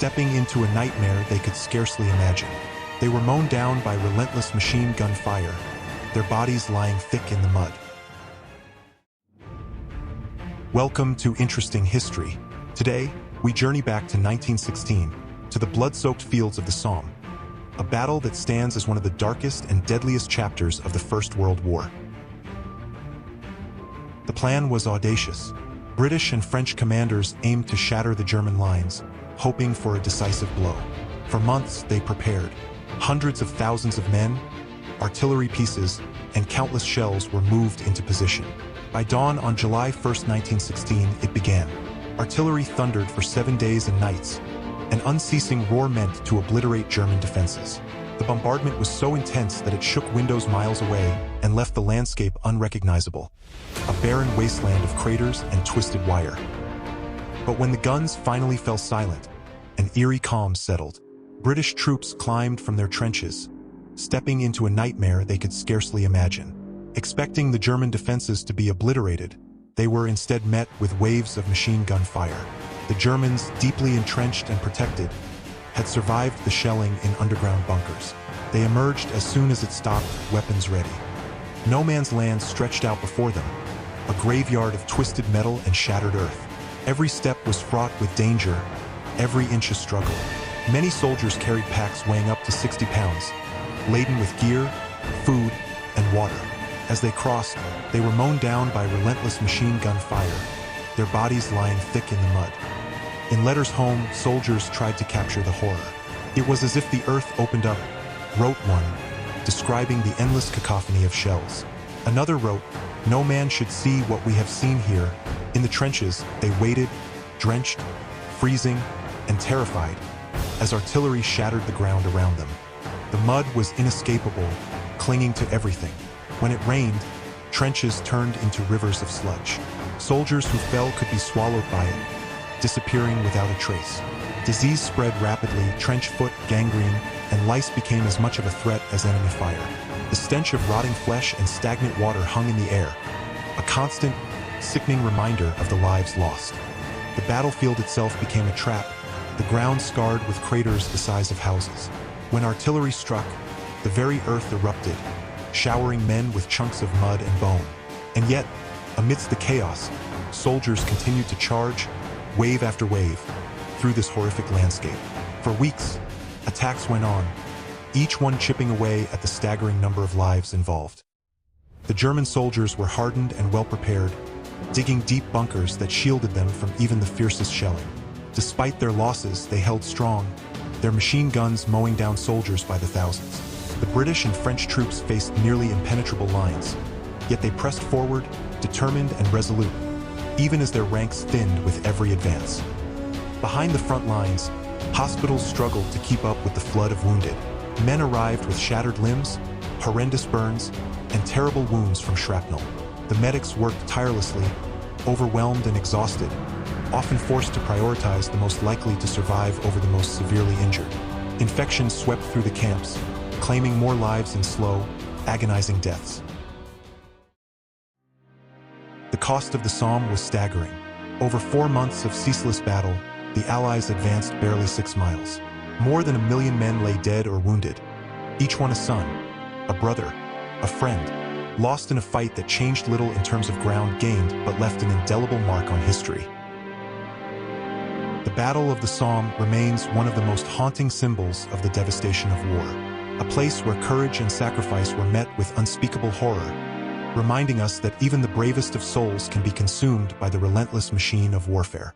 stepping into a nightmare they could scarcely imagine. They were mown down by relentless machine gun fire, their bodies lying thick in the mud. Welcome to Interesting History. Today, we journey back to 1916, to the blood-soaked fields of the Somme, a battle that stands as one of the darkest and deadliest chapters of the First World War. The plan was audacious. British and French commanders aimed to shatter the German lines, hoping for a decisive blow. For months, they prepared. Hundreds of thousands of men, artillery pieces, and countless shells were moved into position. By dawn on July 1, 1916, it began. Artillery thundered for 7 days and nights. An unceasing roar meant to obliterate German defenses. The bombardment was so intense that it shook windows miles away and left the landscape unrecognizable, a barren wasteland of craters and twisted wire. But when the guns finally fell silent, an eerie calm settled. British troops climbed from their trenches, stepping into a nightmare they could scarcely imagine. Expecting the German defenses to be obliterated, they were instead met with waves of machine gun fire. The Germans, deeply entrenched and protected, had survived the shelling in underground bunkers. They emerged as soon as it stopped, weapons ready. No man's land stretched out before them, a graveyard of twisted metal and shattered earth. Every step was fraught with danger, every inch a struggle. Many soldiers carried packs weighing up to 60 pounds, laden with gear, food, and water. As they crossed, they were mown down by relentless machine gun fire, their bodies lying thick in the mud. In letters home, soldiers tried to capture the horror. It was as if the earth opened up, wrote one, describing the endless cacophony of shells. Another wrote, "No man should see what we have seen here." In the trenches, they waited, drenched, freezing, and terrified, as artillery shattered the ground around them. The mud was inescapable, clinging to everything. When it rained, trenches turned into rivers of sludge. Soldiers who fell could be swallowed by it, disappearing without a trace. Disease spread rapidly, trench foot, gangrene, and lice became as much of a threat as enemy fire. The stench of rotting flesh and stagnant water hung in the air, a constant, sickening reminder of the lives lost. The battlefield itself became a trap, the ground scarred with craters the size of houses. When artillery struck, the very earth erupted, showering men with chunks of mud and bone. And yet, amidst the chaos, soldiers continued to charge, wave after wave, through this horrific landscape. For weeks, attacks went on, each one chipping away at the staggering number of lives involved. The German soldiers were hardened and well-prepared, digging deep bunkers that shielded them from even the fiercest shelling. Despite their losses, they held strong, their machine guns mowing down soldiers by the thousands. The British and French troops faced nearly impenetrable lines, yet they pressed forward, determined and resolute, even as their ranks thinned with every advance. Behind the front lines, hospitals struggled to keep up with the flood of wounded. Men arrived with shattered limbs, horrendous burns, and terrible wounds from shrapnel. The medics worked tirelessly, overwhelmed and exhausted, often forced to prioritize the most likely to survive over the most severely injured. Infections swept through the camps, claiming more lives in slow, agonizing deaths. The cost of the Somme was staggering. Over 4 months of ceaseless battle, the Allies advanced barely 6 miles. More than 1 million men lay dead or wounded, each one a son, a brother, a friend, lost in a fight that changed little in terms of ground gained but left an indelible mark on history. The Battle of the Somme remains one of the most haunting symbols of the devastation of war, a place where courage and sacrifice were met with unspeakable horror, reminding us that even the bravest of souls can be consumed by the relentless machine of warfare.